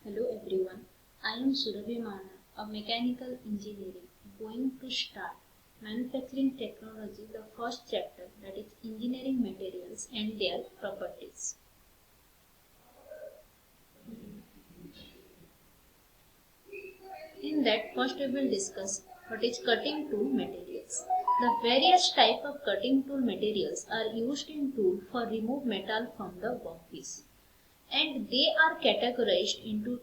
Hello everyone, I am Surabhi Mana, a mechanical engineering going to start manufacturing technology, the first chapter, that is engineering materials and their properties. In that, first we will discuss what is cutting tool materials. The various type of cutting tool materials are used in tool for remove metal from the workpiece, and they are categorized into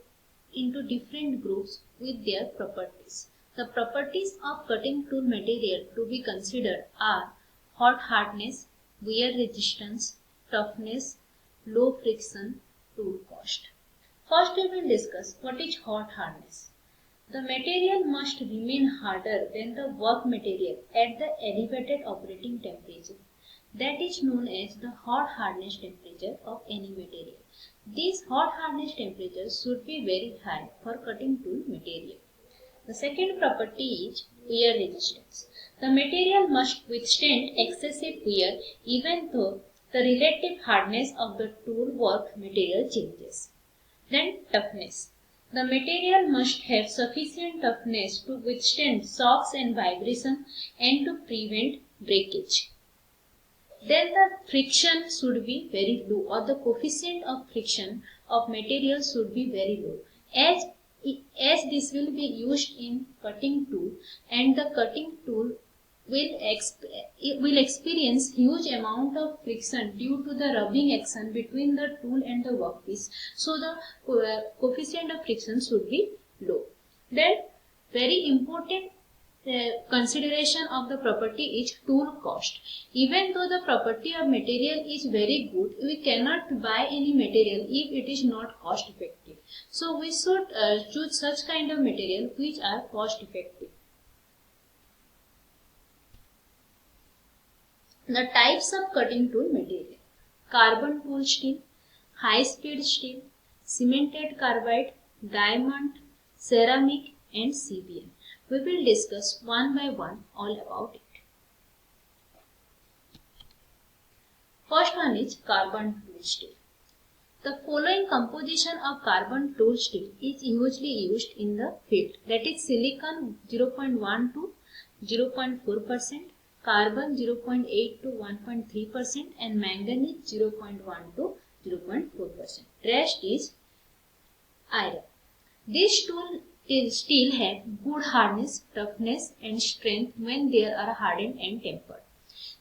different groups with their properties. The properties of cutting tool material to be considered are hot hardness, wear resistance, toughness, low friction, tool cost. First we will discuss what is hot hardness. The material must remain harder than the work material at the elevated operating temperature. That is known as the hot hardness temperature of any material. This hot hardness temperature should be very high for cutting tool material. The second property is wear resistance. The material must withstand excessive wear even though the relative hardness of the tool work material changes. Then toughness. The material must have sufficient toughness to withstand shocks and vibration and to prevent breakage. Then the friction should be very low, or the coefficient of friction of material should be very low. As this will be used in cutting tool, and the cutting tool will experience huge amount of friction due to the rubbing action between the tool and the workpiece. So the coefficient of friction should be low. Then very important consideration of the property is tool cost. Even though the property of material is very good, we cannot buy any material if it is not cost effective. So we should choose such kind of material which are cost effective. The types of cutting tool material: carbon tool steel, high speed steel, cemented carbide, diamond, ceramic and CBM. We will discuss one by one all about it. First one is carbon tool steel. The following composition of carbon tool steel is usually used in the field, that is silicon 0.1 to 0.4%, carbon 0.8 to 1.3% and manganese 0.1 to 0.4%. Rest is iron. These tool steel have good hardness, toughness and strength when they are hardened and tempered.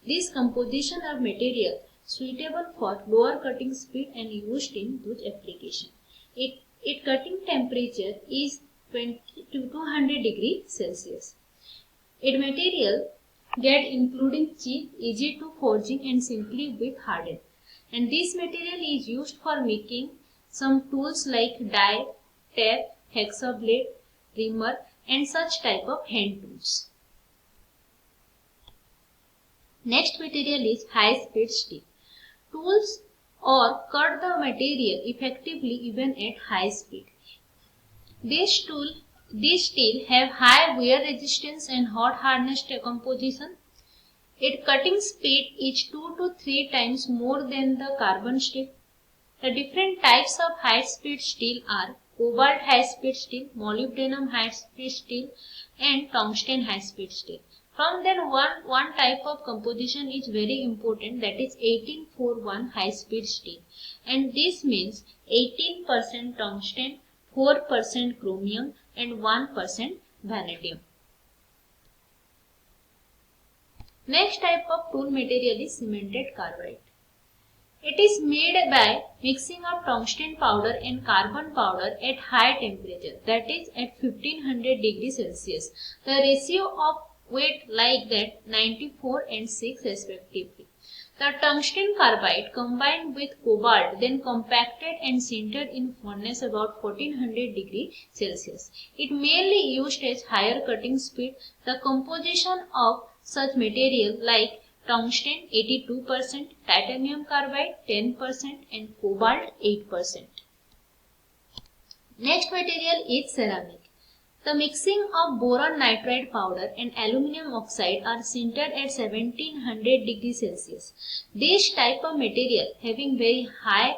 This composition of material suitable for lower cutting speed and used in those application. Its cutting temperature is 20 to 200 degrees Celsius. Its material get including cheap, easy to forging and simply with hardened. And this material is used for making some tools like die, tap, hacksaw blade, trimmer and such type of hand tools. Next material is high speed steel. Tools or cut the material effectively even at high speed. These steel have high wear resistance and hot hardness composition. Its cutting speed is 2 to 3 times more than the carbon steel. The different types of high speed steel are cobalt high speed steel, molybdenum high speed steel and tungsten high speed steel. From then one type of composition is very important, that is 1841 high speed steel, and this means 18% tungsten, 4% chromium and 1% vanadium. Next type of tool material is cemented carbide. It is made by mixing of tungsten powder and carbon powder at high temperature, that is at 1500 degrees Celsius. The ratio of weight like that 94 and 6 respectively. The tungsten carbide combined with cobalt then compacted and sintered in furnace about 1400 degrees Celsius. It mainly used as higher cutting speed. The composition of such material like tungsten 82%, titanium carbide 10% and cobalt 8%. Next material is ceramic. The mixing of boron nitride powder and aluminum oxide are sintered at 1700 degrees Celsius. This type of material having very high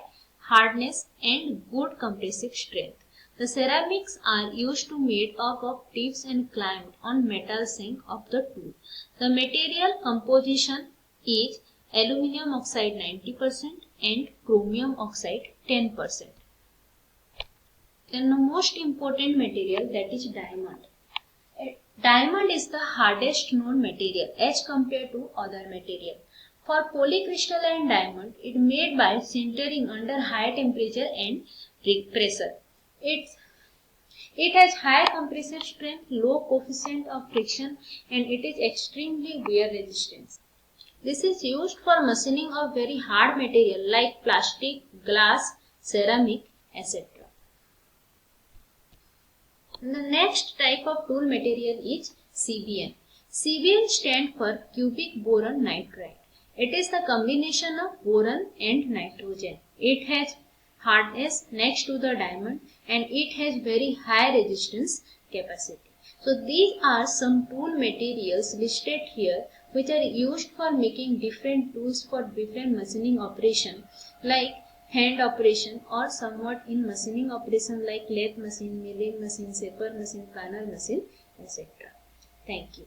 hardness and good compressive strength. The ceramics are used to made up of tips and clamped on metal shank of the tool. The material composition is aluminum oxide 90% and chromium oxide 10%. Then the most important material, that is diamond. Diamond is the hardest known material as compared to other material. For polycrystalline diamond, it made by sintering under high temperature and pressure. It has high compressive strength, low coefficient of friction, and it is extremely wear resistant. This is used for machining of very hard material like plastic, glass, ceramic, etc. The next type of tool material is CBN. CBN stands for cubic boron nitride. It is the combination of boron and nitrogen. It has hardness next to the diamond and it has very high resistance capacity. So these are some tool materials listed here which are used for making different tools for different machining operation like hand operation or somewhat in machining operation like lathe machine, milling machine, shaper machine, planer machine, etc. Thank you.